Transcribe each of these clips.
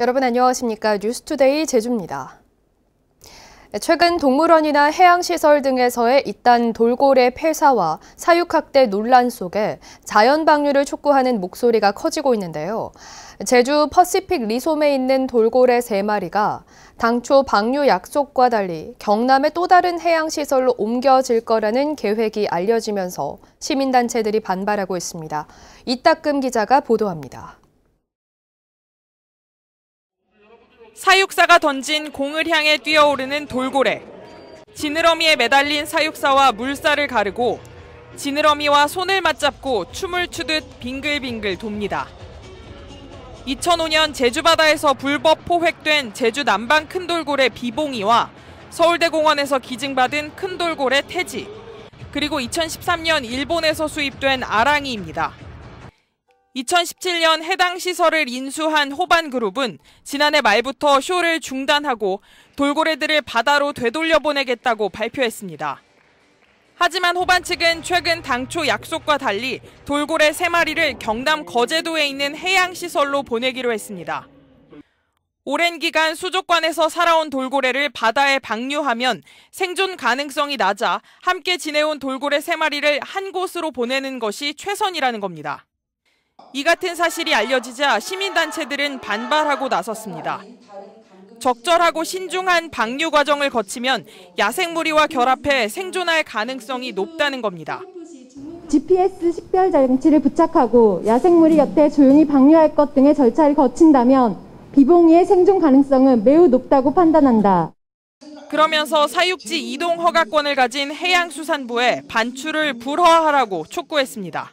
여러분 안녕하십니까? 뉴스투데이 제주입니다. 최근 동물원이나 해양시설 등에서의 잇단 돌고래 폐사와 사육학대 논란 속에 자연 방류를 촉구하는 목소리가 커지고 있는데요. 제주 퍼시픽 리솜에 있는 돌고래 3마리가 당초 방류 약속과 달리 경남의 또 다른 해양시설로 옮겨질 거라는 계획이 알려지면서 시민단체들이 반발하고 있습니다. 이따금 기자가 보도합니다. 사육사가 던진 공을 향해 뛰어오르는 돌고래. 지느러미에 매달린 사육사와 물살을 가르고 지느러미와 손을 맞잡고 춤을 추듯 빙글빙글 돕니다. 2005년 제주바다에서 불법 포획된 제주 남방 큰돌고래 비봉이와 서울대공원에서 기증받은 큰돌고래 태지, 그리고 2013년 일본에서 수입된 아랑이입니다. 2017년 해당 시설을 인수한 호반그룹은 지난해 말부터 쇼를 중단하고 돌고래들을 바다로 되돌려보내겠다고 발표했습니다. 하지만 호반 측은 최근 당초 약속과 달리 돌고래 3마리를 경남 거제도에 있는 해양시설로 보내기로 했습니다. 오랜 기간 수족관에서 살아온 돌고래를 바다에 방류하면 생존 가능성이 낮아 함께 지내온 돌고래 3마리를 한 곳으로 보내는 것이 최선이라는 겁니다. 이 같은 사실이 알려지자 시민단체들은 반발하고 나섰습니다. 적절하고 신중한 방류 과정을 거치면 야생무리와 결합해 생존할 가능성이 높다는 겁니다. GPS 식별 장치를 부착하고 야생무리 곁에 조용히 방류할 것 등의 절차를 거친다면 비봉이의 생존 가능성은 매우 높다고 판단한다. 그러면서 사육지 이동 허가권을 가진 해양수산부에 반출을 불허하라고 촉구했습니다.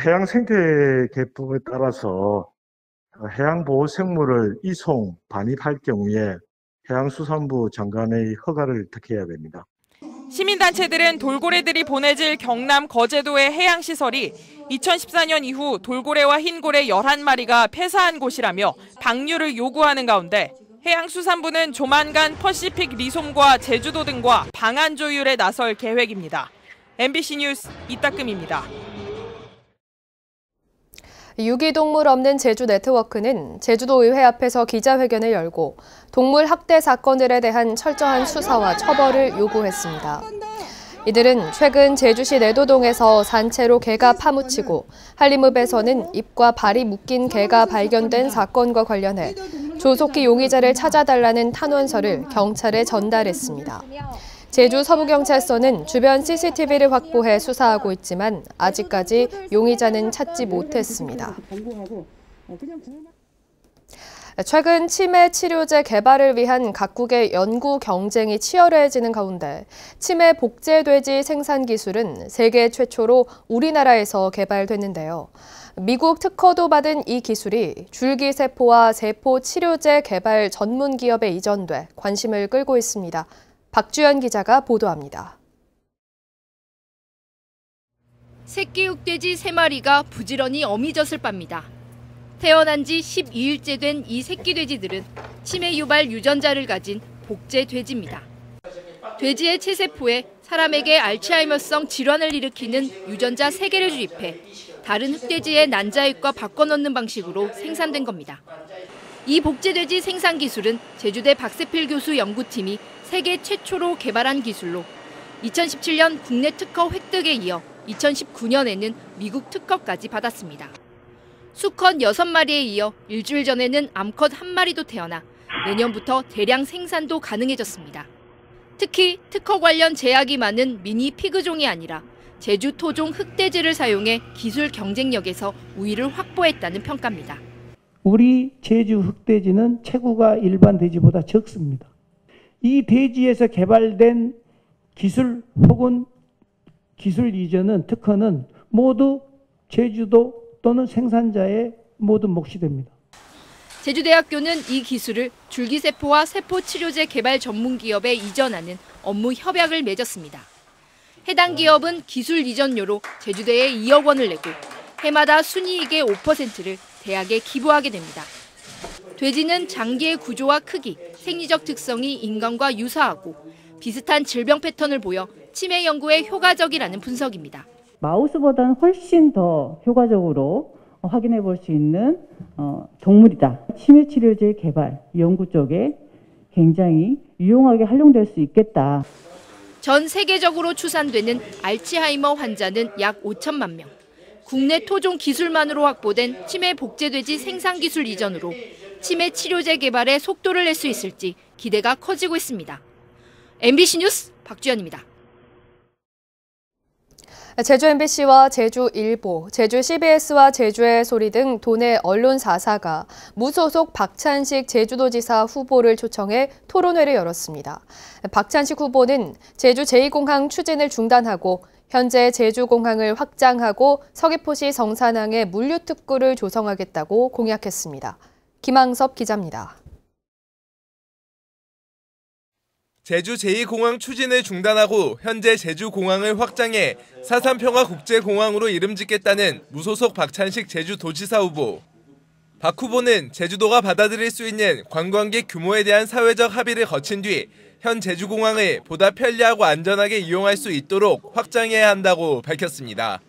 해양 생태 계법에 따라서 해양보호생물을 이송, 반입할 경우에 해양수산부 장관의 허가를 득해야 됩니다. 시민단체들은 돌고래들이 보내질 경남 거제도의 해양시설이 2014년 이후 돌고래와 흰고래 11마리가 폐사한 곳이라며 방류를 요구하는 가운데 해양수산부는 조만간 퍼시픽 리솜과 제주도 등과 방안 조율에 나설 계획입니다. MBC 뉴스 이따금입니다. 유기동물 없는 제주 네트워크는 제주도의회 앞에서 기자회견을 열고 동물 학대 사건들에 대한 철저한 수사와 처벌을 요구했습니다. 이들은 최근 제주시 내도동에서 산채로 개가 파묻히고 한림읍에서는 입과 발이 묶인 개가 발견된 사건과 관련해 조속히 용의자를 찾아달라는 탄원서를 경찰에 전달했습니다. 제주 서부경찰서는 주변 CCTV를 확보해 수사하고 있지만 아직까지 용의자는 찾지 못했습니다. 최근 치매 치료제 개발을 위한 각국의 연구 경쟁이 치열해지는 가운데 치매 복제돼지 생산 기술은 세계 최초로 우리나라에서 개발됐는데요. 미국 특허도 받은 이 기술이 줄기세포와 세포 치료제 개발 전문 기업에 이전돼 관심을 끌고 있습니다. 박주연 기자가 보도합니다. 새끼 흑돼지 3마리가 부지런히 어미젖을 빱니다. 태어난 지 12일째 된 이 새끼 돼지들은 치매 유발 유전자를 가진 복제 돼지입니다. 돼지의 체세포에 사람에게 알츠하이머성 질환을 일으키는 유전자 3개를 주입해 다른 흑돼지의 난자액과 바꿔넣는 방식으로 생산된 겁니다. 이 복제 돼지 생산 기술은 제주대 박세필 교수 연구팀이 세계 최초로 개발한 기술로 2017년 국내 특허 획득에 이어 2019년에는 미국 특허까지 받았습니다. 수컷 6마리에 이어 일주일 전에는 암컷 1마리도 태어나 내년부터 대량 생산도 가능해졌습니다. 특히 특허 관련 제약이 많은 미니 피그종이 아니라 제주 토종 흑돼지를 사용해 기술 경쟁력에서 우위를 확보했다는 평가입니다. 우리 제주 흑돼지는 체구가 일반 돼지보다 적습니다. 이 돼지에서 개발된 기술 혹은 기술 이전은 특허는 모두 제주도 또는 생산자의 모두 몫이 됩니다. 제주대학교는 이 기술을 줄기세포와 세포치료제 개발 전문 기업에 이전하는 업무 협약을 맺었습니다. 해당 기업은 기술 이전료로 제주대에 2억 원을 내고 해마다 순이익의 5%를 대학에 기부하게 됩니다. 돼지는 장기의 구조와 크기, 생리적 특성이 인간과 유사하고 비슷한 질병 패턴을 보여 치매 연구에 효과적이라는 분석입니다. 마우스보다는 훨씬 더 효과적으로 확인해 볼 수 있는 동물이다. 치매 치료제 개발 연구 쪽에 굉장히 유용하게 활용될 수 있겠다. 전 세계적으로 추산되는 알츠하이머 환자는 약 5천만 명. 국내 토종 기술만으로 확보된 치매 복제돼지 생산 기술 이전으로 치매 치료제 개발에 속도를 낼 수 있을지 기대가 커지고 있습니다. MBC 뉴스 박주연입니다. 제주 MBC와 제주일보, 제주 CBS와 제주의 소리 등 도내 언론 4사가 무소속 박찬식 제주도지사 후보를 초청해 토론회를 열었습니다. 박찬식 후보는 제주 제2공항 추진을 중단하고 현재 제주공항을 확장하고 서귀포시 성산항에 물류특구를 조성하겠다고 공약했습니다. 김항섭 기자입니다. 제주 제2공항 추진을 중단하고 현재 제주공항을 확장해 4.3 평화국제공항으로 이름 짓겠다는 무소속 박찬식 제주도지사 후보. 박 후보는 제주도가 받아들일 수 있는 관광객 규모에 대한 사회적 합의를 거친 뒤 현 제주공항을 보다 편리하고 안전하게 이용할 수 있도록 확장해야 한다고 밝혔습니다.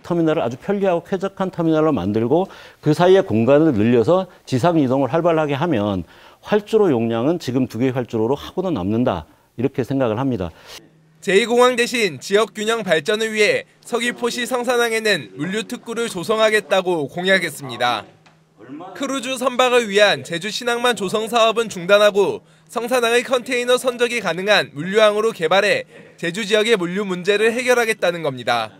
터미널을 아주 편리하고 쾌적한 터미널로 만들고 그 사이에 공간을 늘려서 지상 이동을 활발하게 하면 활주로 용량은 지금 2개의 활주로로 하고는 남는다. 이렇게 생각을 합니다. 제2공항 대신 지역균형 발전을 위해 서귀포시 성산항에는 물류특구를 조성하겠다고 공약했습니다. 크루즈 선박을 위한 제주 신항만 조성 사업은 중단하고 성산항의 컨테이너 선적이 가능한 물류항으로 개발해 제주 지역의 물류 문제를 해결하겠다는 겁니다.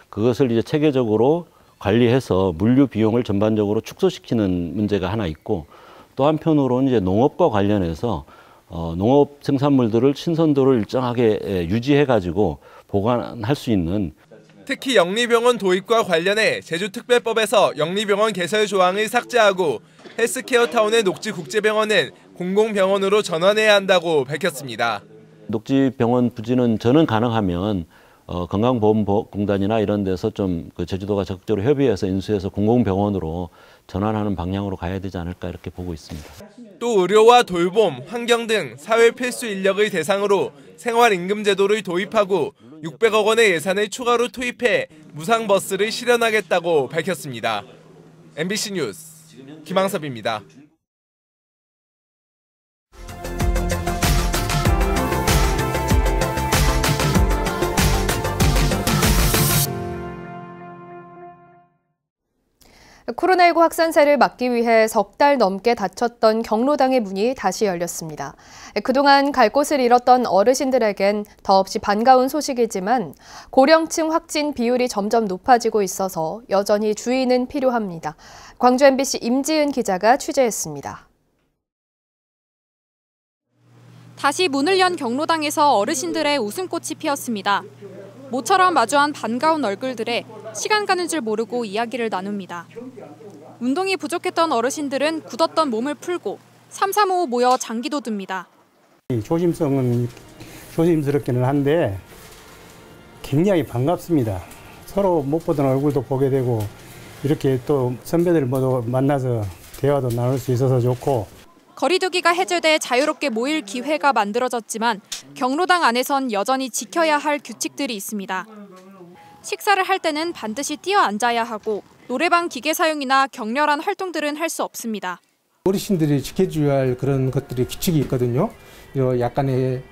그것을 이제 체계적으로 관리해서 물류 비용을 전반적으로 축소시키는 문제가 하나 있고 또 한편으로는 이제 농업과 관련해서 농업 생산물들을 신선도를 일정하게 유지해가지고 보관할 수 있는 특히 영리병원 도입과 관련해 제주특별법에서 영리병원 개설 조항을 삭제하고 헬스케어 타운의 녹지국제병원은 공공병원으로 전환해야 한다고 밝혔습니다. 녹지병원 부지는 저는 가능하면 건강보험공단이나 이런 데서 좀 제주도가 적극적으로 협의해서 인수해서 공공병원으로 전환하는 방향으로 가야 되지 않을까 이렇게 보고 있습니다. 또 의료와 돌봄, 환경 등 사회 필수 인력을 대상으로 생활임금제도를 도입하고 600억 원의 예산을 추가로 투입해 무상버스를 실현하겠다고 밝혔습니다. MBC 뉴스 김항섭입니다. 코로나19 확산세를 막기 위해 석 달 넘게 닫혔던 경로당의 문이 다시 열렸습니다. 그동안 갈 곳을 잃었던 어르신들에겐 더없이 반가운 소식이지만 고령층 확진 비율이 점점 높아지고 있어서 여전히 주의는 필요합니다. 광주 MBC 임지은 기자가 취재했습니다. 다시 문을 연 경로당에서 어르신들의 웃음꽃이 피었습니다. 모처럼 마주한 반가운 얼굴들에 시간 가는 줄 모르고 이야기를 나눕니다. 운동이 부족했던 어르신들은 굳었던 몸을 풀고 삼삼오오 모여 장기도 듭니다. 조심성은 조심스럽기는 한데 굉장히 반갑습니다. 서로 못 보던 얼굴도 보게 되고 이렇게 또 선배들 모두 만나서 대화도 나눌 수 있어서 좋고 거리두기가 해제돼 자유롭게 모일 기회가 만들어졌지만 경로당 안에선 여전히 지켜야 할 규칙들이 있습니다. 식사를 할 때는 반드시 뛰어 앉아야 하고 노래방 기계 사용이나 격렬한 활동들은 할 수 없습니다. 어르신들이 지켜줘야 할 그런 것들이 규칙이 있거든요. 약간의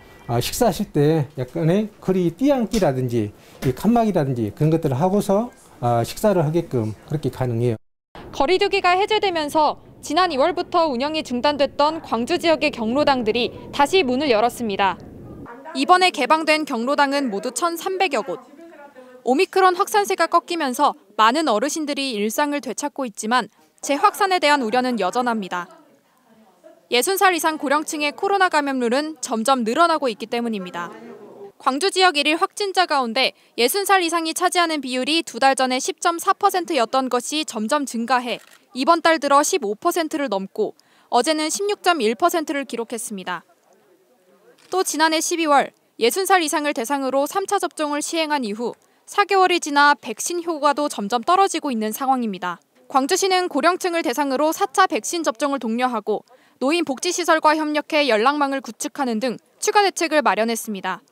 식사하실 때 약간의 거리 뛰어앉기라든지 칸막이라든지 그런 것들을 하고서 식사를 하게끔 그렇게 가능해요. 거리두기가 해제되면서 지난 2월부터 운영이 중단됐던 광주 지역의 경로당들이 다시 문을 열었습니다. 이번에 개방된 경로당은 모두 1,300여 곳. 오미크론 확산세가 꺾이면서 많은 어르신들이 일상을 되찾고 있지만 재확산에 대한 우려는 여전합니다. 60살 이상 고령층의 코로나 감염률은 점점 늘어나고 있기 때문입니다. 광주 지역 1일 확진자 가운데 60살 이상이 차지하는 비율이 2달 전에 10.4%였던 것이 점점 증가해 이번 달 들어 15%를 넘고 어제는 16.1%를 기록했습니다. 또 지난해 12월 60살 이상을 대상으로 3차 접종을 시행한 이후 4개월이 지나 백신 효과도 점점 떨어지고 있는 상황입니다. 광주시는 고령층을 대상으로 4차 백신 접종을 독려하고 노인 복지시설과 협력해 연락망을 구축하는 등 추가 대책을 마련했습니다.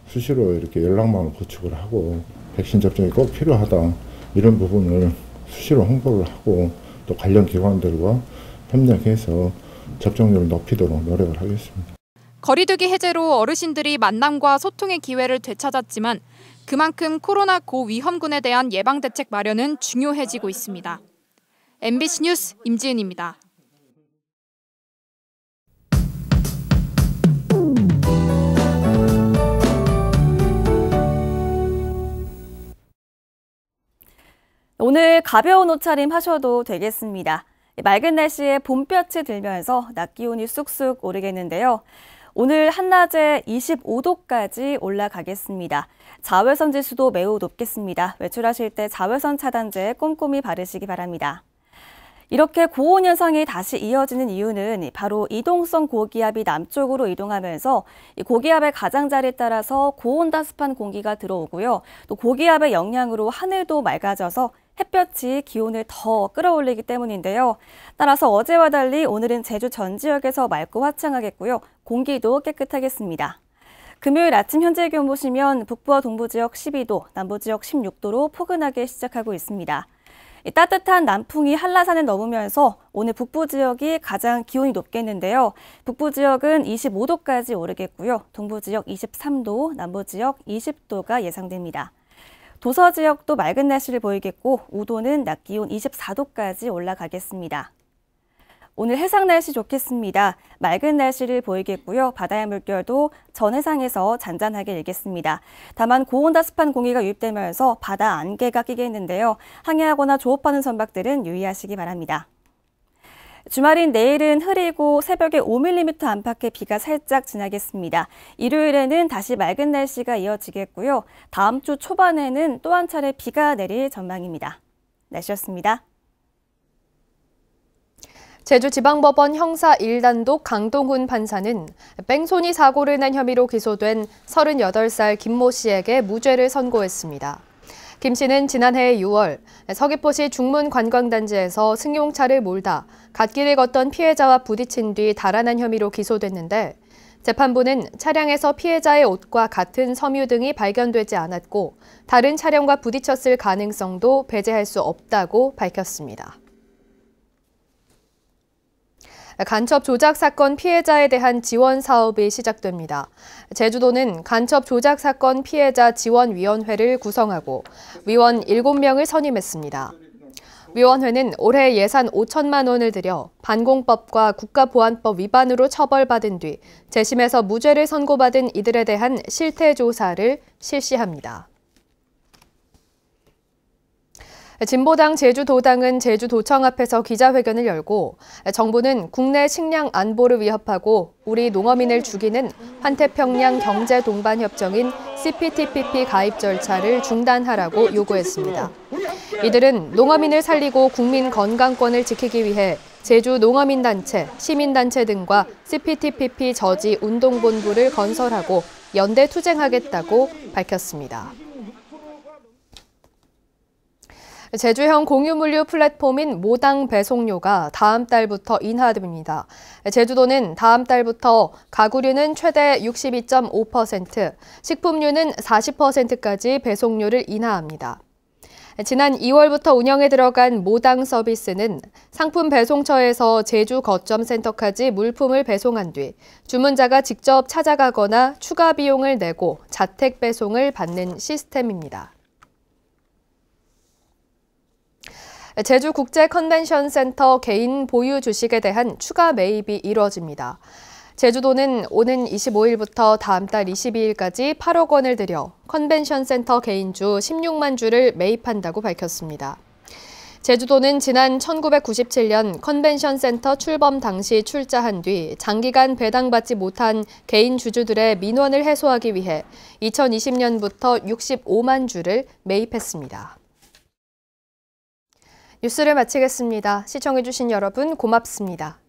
수시로 이렇게 연락망을 구축을 하고 백신 접종이 꼭 필요하다 이런 부분을 수시로 홍보를 하고 또 관련 기관들과 협력해서 접종률을 높이도록 노력을 하겠습니다. 거리두기 해제로 어르신들이 만남과 소통의 기회를 되찾았지만 그만큼 코로나 고위험군에 대한 예방대책 마련은 중요해지고 있습니다. MBC 뉴스 임지은입니다. 오늘 가벼운 옷차림 하셔도 되겠습니다. 맑은 날씨에 봄볕이 들면서 낮 기온이 쑥쑥 오르겠는데요. 오늘 한낮에 25도까지 올라가겠습니다. 자외선 지수도 매우 높겠습니다. 외출하실 때 자외선 차단제 꼼꼼히 바르시기 바랍니다. 이렇게 고온 현상이 다시 이어지는 이유는 바로 이동성 고기압이 남쪽으로 이동하면서 이 고기압의 가장자리에 따라서 고온다습한 공기가 들어오고요. 또 고기압의 영향으로 하늘도 맑아져서 햇볕이 기온을 더 끌어올리기 때문인데요. 따라서 어제와 달리 오늘은 제주 전 지역에서 맑고 화창하겠고요. 공기도 깨끗하겠습니다. 금요일 아침 현재 기온 보시면 북부와 동부 지역 12도, 남부 지역 16도로 포근하게 시작하고 있습니다. 따뜻한 남풍이 한라산을 넘으면서 오늘 북부 지역이 가장 기온이 높겠는데요. 북부 지역은 25도까지 오르겠고요. 동부 지역 23도, 남부 지역 20도가 예상됩니다. 도서 지역도 맑은 날씨를 보이겠고 우도는 낮 기온 24도까지 올라가겠습니다. 오늘 해상 날씨 좋겠습니다. 맑은 날씨를 보이겠고요. 바다의 물결도 전 해상에서 잔잔하게 일겠습니다. 다만 고온다습한 공기가 유입되면서 바다 안개가 끼겠는데요. 항해하거나 조업하는 선박들은 유의하시기 바랍니다. 주말인 내일은 흐리고 새벽에 5mm 안팎의 비가 살짝 지나겠습니다. 일요일에는 다시 맑은 날씨가 이어지겠고요. 다음 주 초반에는 또 한 차례 비가 내릴 전망입니다. 날씨였습니다. 제주지방법원 형사 1단독 강동훈 판사는 뺑소니 사고를 낸 혐의로 기소된 38살 김모 씨에게 무죄를 선고했습니다. 김 씨는 지난해 6월 서귀포시 중문관광단지에서 승용차를 몰다 갓길을 걷던 피해자와 부딪힌 뒤 달아난 혐의로 기소됐는데 재판부는 차량에서 피해자의 옷과 같은 섬유 등이 발견되지 않았고 다른 차량과 부딪혔을 가능성도 배제할 수 없다고 밝혔습니다. 간첩 조작 사건 피해자에 대한 지원 사업이 시작됩니다. 제주도는 간첩 조작 사건 피해자 지원위원회를 구성하고 위원 7명을 선임했습니다. 위원회는 올해 예산 5천만 원을 들여 반공법과 국가보안법 위반으로 처벌받은 뒤 재심에서 무죄를 선고받은 이들에 대한 실태 조사를 실시합니다. 진보당 제주도당은 제주도청 앞에서 기자회견을 열고 정부는 국내 식량 안보를 위협하고 우리 농어민을 죽이는 환태평양 경제동반협정인 CPTPP 가입 절차를 중단하라고 요구했습니다. 이들은 농어민을 살리고 국민 건강권을 지키기 위해 제주 농어민단체, 시민단체 등과 CPTPP 저지 운동본부를 건설하고 연대 투쟁하겠다고 밝혔습니다. 제주형 공유물류 플랫폼인 모당 배송료가 다음 달부터 인하됩니다. 제주도는 다음 달부터 가구류는 최대 62.5%, 식품류는 40%까지 배송료를 인하합니다. 지난 2월부터 운영에 들어간 모당 서비스는 상품 배송처에서 제주 거점센터까지 물품을 배송한 뒤 주문자가 직접 찾아가거나 추가 비용을 내고 자택 배송을 받는 시스템입니다. 제주국제컨벤션센터 개인 보유 주식에 대한 추가 매입이 이뤄집니다. 제주도는 오는 25일부터 다음 달 22일까지 8억 원을 들여 컨벤션센터 개인주 16만 주를 매입한다고 밝혔습니다. 제주도는 지난 1997년 컨벤션센터 출범 당시 출자한 뒤 장기간 배당받지 못한 개인 주주들의 민원을 해소하기 위해 2020년부터 65만 주를 매입했습니다. 뉴스를 마치겠습니다. 시청해주신 여러분 고맙습니다.